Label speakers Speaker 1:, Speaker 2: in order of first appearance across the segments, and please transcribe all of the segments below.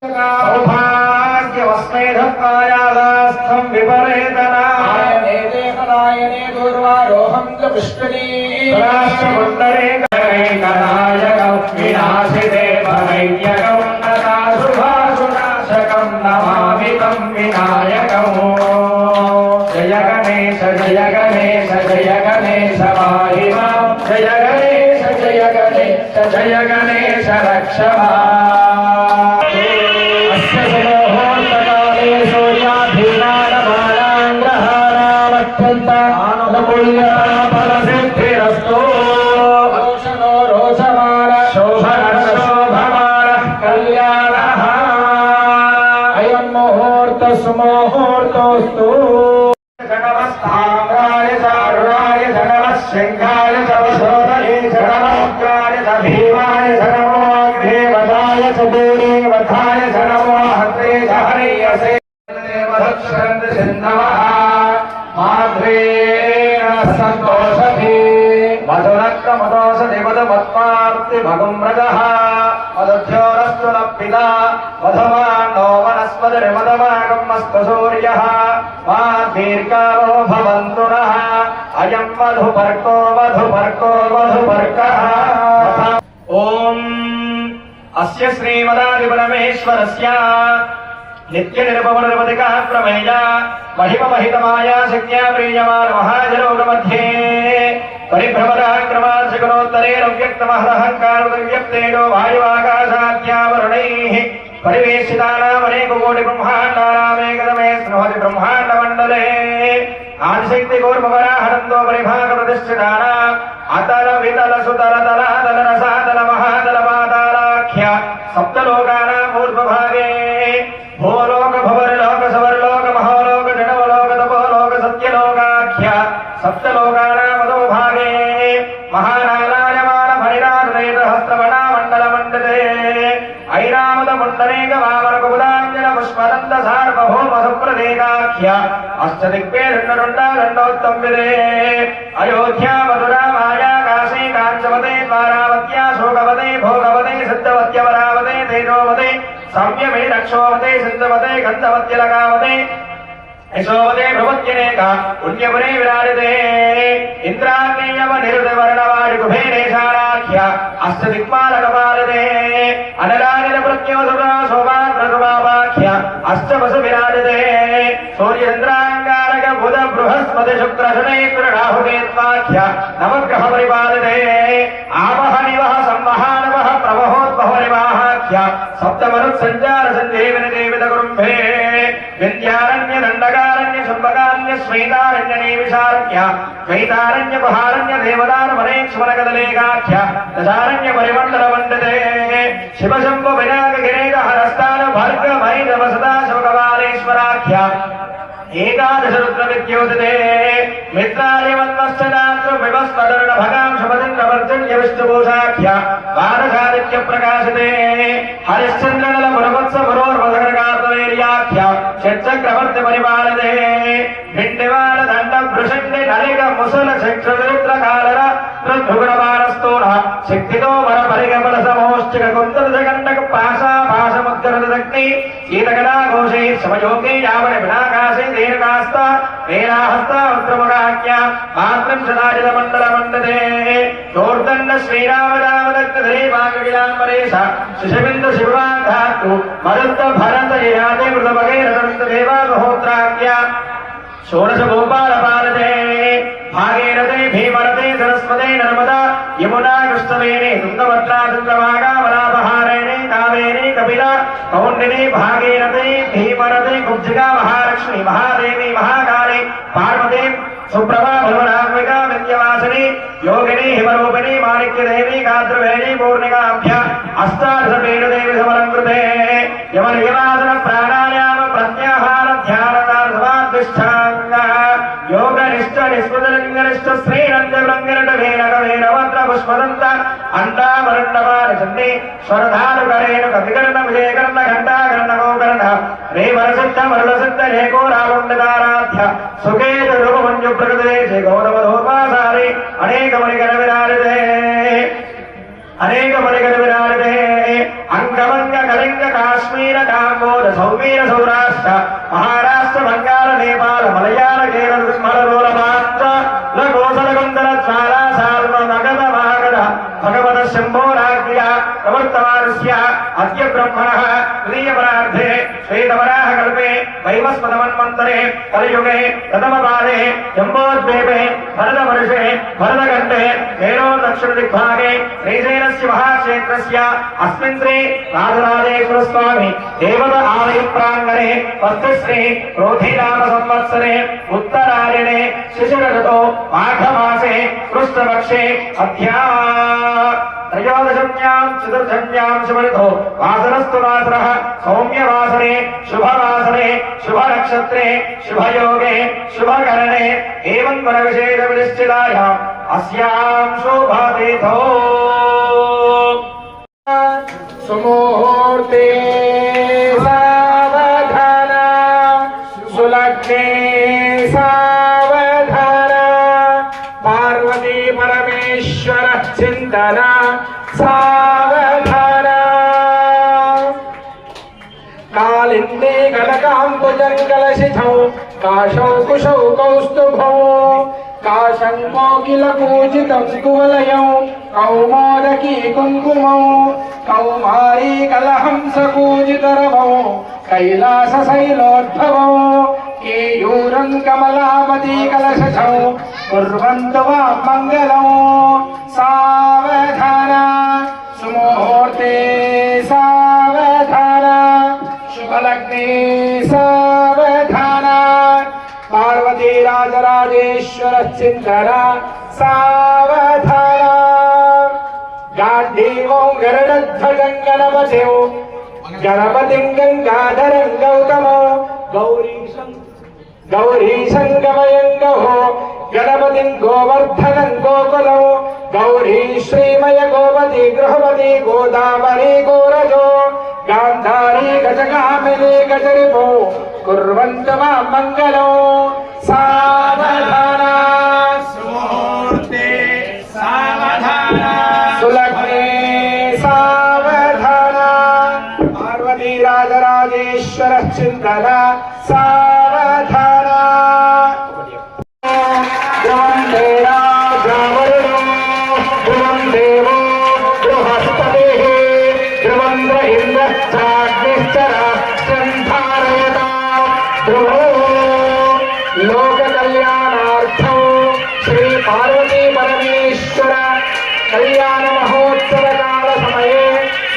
Speaker 1: सौभाग्यवस्मेधत्वायादास्थं विपरेतनायने देहनायने दूर्वारोहं च पुष्करी राष्ट्रपुण्डरे कनायकं विनाशिते भवैत्यकं नताशुभाशुनाशकं नमामि तं विनायकम् जय गणेश जय गणेश जय गणेश पाहि मां जय गणेश जय गणेश जय गणेश रक्ष सुमुहूर्तोस्तु जगमस्ताम्राय चारुणाय जगमश्शृङ्गाय जगशोदये जगमग्राय भीमाय जगमोऽग्रेवदाय च दूरेवधाय जगमो हत्रे च हरयसे देवदक्षरन्त सिन्धवः माध्वेन सन्तोषधि मधुरक्तमदोषधिपदमत्पार्ति भगुम्रजः मदध्योरस्तु नः पिता मधुमानो वनस्पतिर्मदमागमस्तु सूर्यः मा दीर्घावो भवन्तु नः अयं मधुपर्को मधुपर्को मधुपर्कः ॐ अस्य श्रीमदादिपरमेश्वरस्य नित्यनिर्भवनिर्वधिकः प्रमेय महिममहितमाया शक्त्या प्रीयमान महाजनोगमध्ये परिभ्रमराक्रमार्चकरोत्तरेरव्यक्तमहदहङ्कारव्यक्तेनो वायुवाकाशाद्यावरणैः परिवेशितानामनेककोटिब्रह्माण्डानामेकदमे स्नुहति ब्रह्माण्डमण्डले आदिशक्तिगोर्भवराहनन्दो परिभागप्रतिष्ठितानाम् अतल वितल सुतल तलातल रसातल महातल पातालाख्य सप्तलोकानाम् ऊर्ध्वभागे भूलोक भुवर्लोक सवर्लोक महोलोक जडवलोक तपोलोक सत्यलोकाख्य सप्तलोकानाम् अधोभागे महानारायण फणिराजहस्रवणा मण्डलमण्डले ऐरावतमण्डलेक वामनकुमुदाञ्जन पुष्पदन्त सार्वभौम सुप्रदेकाख्य अष्टदिक्पेरुण्डरुण्डादण्डोत्तम्बिरे अयोध्या मथुरा माया काशी काञ्चवते द्वारावत्या शोकवते भोगवते सिद्धवत्यवरावते तेजोवते संयमे रक्षोवते सिद्धवते गन्धवत्यलगावते यशोवते भ्रुवत्यनेका पुण्यपुरे विराजते इंद्राग्नेयव निरुतवर्णवारि कुबेरेशाराख्य अष्टदिक्पालकपालते अनरानिल प्रत्योसुरा शोभाप्रसुभावाख्य अष्टवसु विराजते सूर्यचन्द्राङ्गारक बुध बृहस्पति शुक्र शनै राहुकेत्वाख्य नवग्रह परिपालते आवह निवह संवहानवः प्रवहोद्भवनिवाहाख्य सप्तमरुत्सञ्चार सञ्जीवनि देवित कुरुम्भे विद्यारण्य दण्डकारण्य शुम्भकारण्य श्वेतारण्य नैविशारण्य द्वैतारण्य गुहारण्य देवदान वनेक्ष्मनकदलेकाख्य दशारण्य परिमण्डलमण्डले शिवशम्भु विनायक गिरेक हरस्तान भर्ग भैरव सदा शिवकपालेश्वराख्य एकादश रुद्र विद्योतते मित्रार्यवन्वश्चदात्र विवस्पदर्ण भगां शुभदिन्द्रवर्जन्य विष्णुभूषाख्य वारसादित्य प्रकाशते हरिश्चन्द्रनल पुरवत्स पुरोर्वसकरकातवेर्याख्य षट्चक्रवर्ति परिपालते भिण्डिवाल दण्ड भृषण्डि नलिक मुसल चक्ररुद्र कालर ध्रुगुणवारस्तूण शक्तितो वर परिगमन समोश्चिक कुन्दर जगण्डक पाशा पाशमुद्गरदग्नि शीतकला घोषे समयोगे यावण विनाकाशे दीर्घास्ता वेलाहस्ता वक्त्रमुखाख्य मात्रं सदाजितमण्डलमण्डले दोर्दण्ड श्रीरामरामदग्धरे वागविलाम्बरेश शिशबिन्दु शिवाधातु मरुत्त भरत यादे मृतभगैरदन्त देवागहोत्राख्य षोडश गोपालपालते भागीरथे भीमरथे सरस्वते नर्मदा यमुना कृष्णवेणी तुंगभद्रा चंद्रभागा वरापहारेणे कावेरी कपिला कौंडिनी भागीरथे भीमरथे कुब्जिका महालक्ष्मी महादेवी महाकाली पार्वती सुप्रभा भुवनात्मिका विद्यवासिनी योगिनी हिमरूपिणी माणिक्यदेवी गात्रवेणी पूर्णिकाभ्य अष्टादशपीठदेवी समलंकृते यमनियमासन प्राणायाम प्रत्याहार ध्यानदार्धवादिष्ठांग योगनिष्ठ निष्पदलिंगनिष्ठ श्रीरंजवृंगनट वेनकवेनवत्र पुष्पदंत अंडावरण्डवान चन्नी स्वरधारुकरेण कविकर्ण विजयकर्ण घंटाकर्ण गोकर्ण रेवरसिद्ध मरुलसिद्ध लेको रावण्डदाराध्य सुकेत रूपमंजु प्रकृते जय गौरवधोपासारे अनेक मणिकर विराजते अंगभंग कलिंग काश्मीर कांबोज सौमीर सौराष्ट्र महाराष्ट्र बंगाल नेपाल मलयाल केरल सिंहलोल मात्र लघोसर कुंदर ज्वाला साल्व नगद मागध भगवत शंभोराज्ञ प्रवर्तमानस्य अद्य ब्रह्मणः प्रियपरार्थे श्वेतवराह कल्पे वैवस्वतमन्वन्तरे कलियुगे प्रथमपादे जम्बोद्वीपे भरतवर्षे भरतखण्डे मेरो दक्षिण दिग्भागे श्रीशैलस्य महाक्षेत्रस्य अस्मिन् श्री राजराजेश्वर स्वामी देवत आलय प्रांगणे पद्मश्री क्रोधिनाम संवत्सरे उत्तरायणे शिशिरऋतौ माघमासे कृष्णपक्षे अध्या त्रयोदशम्यां चतुर्थम्यां शुभऋतौ वासरस्तु वासरः सौम्यवासरे शुभवासरे शुभनक्षत्रे शुभयोगे शुभकरणे एवं वरविशेषविनिश्चितायाम् अस्यां शोभातिथौ सुमुहूर्ते सावधान सुलग्ने सावधान पार्वती परमेश्वर चिंतन सावधान कालिंदी कनकांबुजंगलशिखौ काशौ कुशौ कौस्तुभौ काशं कोकिलपूजितं कुवलयौ कौमोदकी कुङ्कुमौ कौमारी कलहंसपूजितरवौ कैलासशैलोद्भवौ केयूरं कमलावती कलशौ कुर्वन्तु वा मङ्गलौ सावधान सुमुहूर्ते सावधान शुभलग्ने सावधान पार्वती राजराजेश्वर चिंतन सावधान गांधीवो गरुडध्वजं गणपतिं गणपतिं गंगाधरं गौतमो गौरीशं गमयं गहो गणपतिं गोवर्धनं गोकुलौ गौरी श्रीमय गोपति गृहपति गोदावरी गोरजो गांधारी गजगामिनी गजरिपो कुर्वन्तु मा मङ्गलौ सावधान सुमुहूर्ते सावधान सुलग्ने सावधान पार्वती राजराजेश्वर चिंतन सावधान ध्रुवं देवा जावरुणो ध्रुवं देवो बृहस्पतिः ध्रुवं इन्द्रश्चाग्निश्चराष्ट्रं धारयताम् ध्रुवो लोक कल्याणार्थं श्री पार्वती परमेश्वर कल्याण महोत्सव काल समये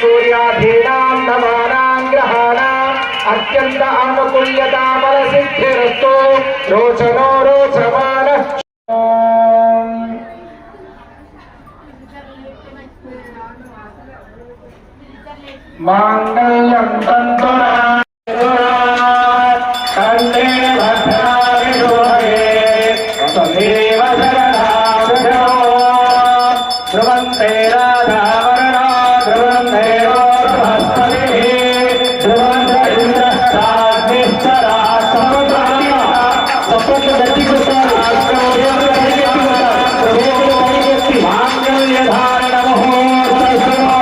Speaker 1: सूर्याधीनां नवानां ग्रहाणाम् अत्यंत अनुकूल्यता बल सिद्धिरस्तु रोचनो रोचमान मांगल्यं तन्तुना कंठे भद्राणि शोभे तदेव शरणागतो ध्रुवन्ते राधावरणा ध्रुवं देवो बृहस्पतिः ध्रुवं इन्द्रश्चाग्निश्चरा मांगल्यधारण मुहूर्तस्मो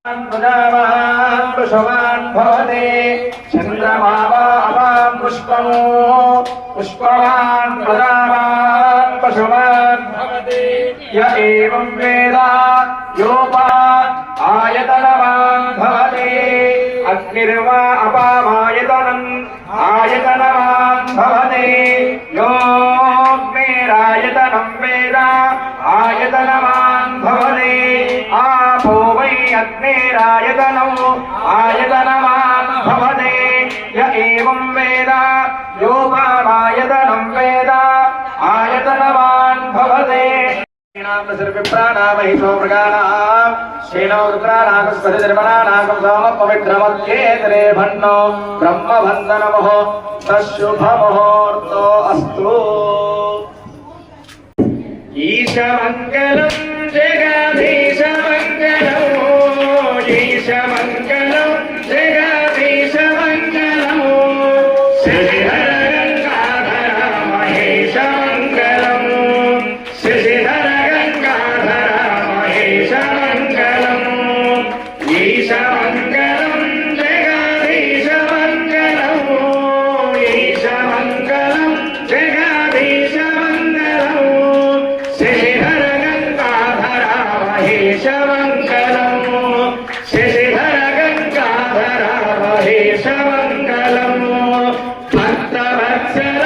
Speaker 1: प्रजावान् पशुवान् भवते चन्द्रमा वा अपां पुष्पम् पुष्पवान् प्रजावान् पशुवान् भवते य एवं वेद योपान् आयतनवान् भवते अग्निर्वा अपामायतनम् आयतनवान् भवते योऽग्निरायतनं वेद आयतनवान् भवते आपो वै अग्निरायतनौ आयतनवान् भवते य एवं वेद योपामायतनं वेद आयतनवान् भवते सर्वप्राणामहितो मृगाणां श्रेणो रुद्राणागस्पतिर्वणानागं सोमपवित्रमध्येतरे भन्नो ब्रह्मवन्दनमः तच्छुभमुहूर्तो अस्तु ईशमङ्गलं जगदीशमङ्गलं ईशमङ्गलं जगदीशमङ्गलं श्रीहरगङ्गाधर महेशमङ्गलं श्रीधर ईशमङ्गलं जगदीशमङ्गलं ईशमङ्गलं जगदीशमङ्गलं श्रीधर गङ्गाधर महेशमङ्गलं श्रीधर गङ्गाधर महेशमङ्गलं भक्तवत्सल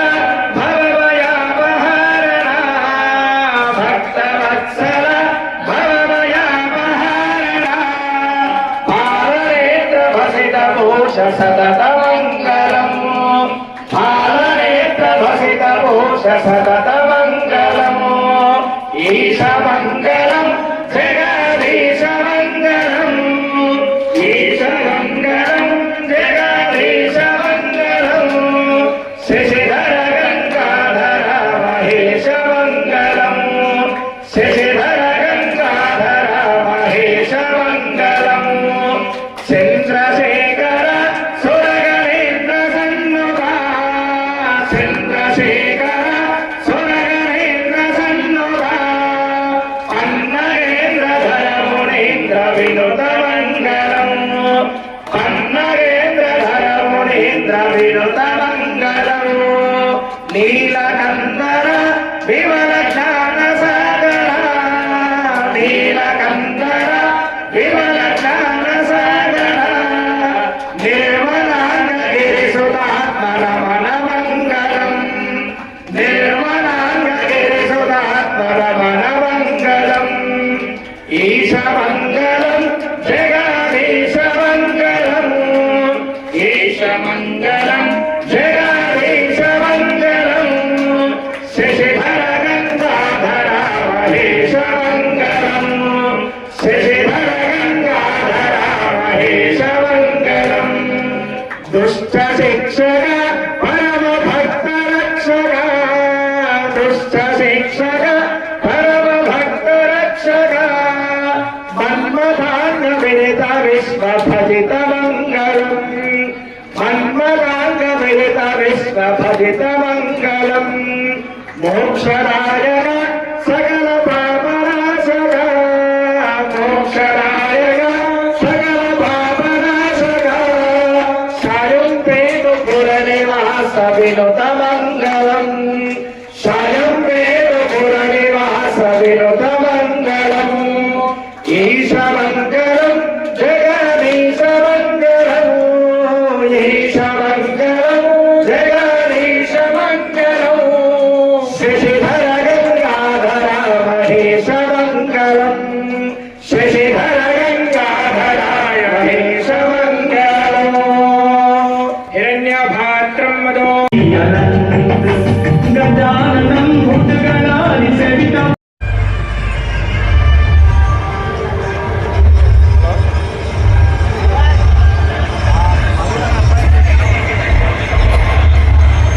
Speaker 1: भवभयापहरण भक्तवत्सल सततमङ्गलम् फालनेत्रभसितभूष सततमङ्गलम् ईशमङ्गलं जगदीशमङ्गलम् ईशमङ्गलं जगदीशमङ्गलम् श्रीधर गङ्गाधर महेशमङ्गलम् श्रीधर गङ्गाधर महेशमङ्गलम् चन्द्रशेखर चन्द्रशेखर सुरगणेन्द्र सन्नुगा अन्नगेन्द्रधर मुनीन्द्र विनुतमङ्गलम् अन्नगेन्द्रधर मुनीन्द्र विनुतमङ्गलम् नीलकन्धर विमल ज्ञानसागर नीलकन्धर विमल ज्ञानसागर निर्मलाङ्गगिरिसुतात्मरमणमङ्गलम् निर्मलाङ्गगिरिसुतात्मरमणमङ्गलम् ईशमङ्गलं जगदीशमङ्गलम् ईशमङ्गलं जगदीशमङ्गलम् श्रीधर गङ्गाधर महेशमङ्गलम् श्रीधर गङ्गाधर महेशमङ्गलम् दुष्ट शिक्षक परम भक्त रक्षक दुष्ट शिक्षक परम भक्त रक्षक मन्मथांग विदित विश्व भजित मंगलम् मन्मथांग विदित विश्व भजित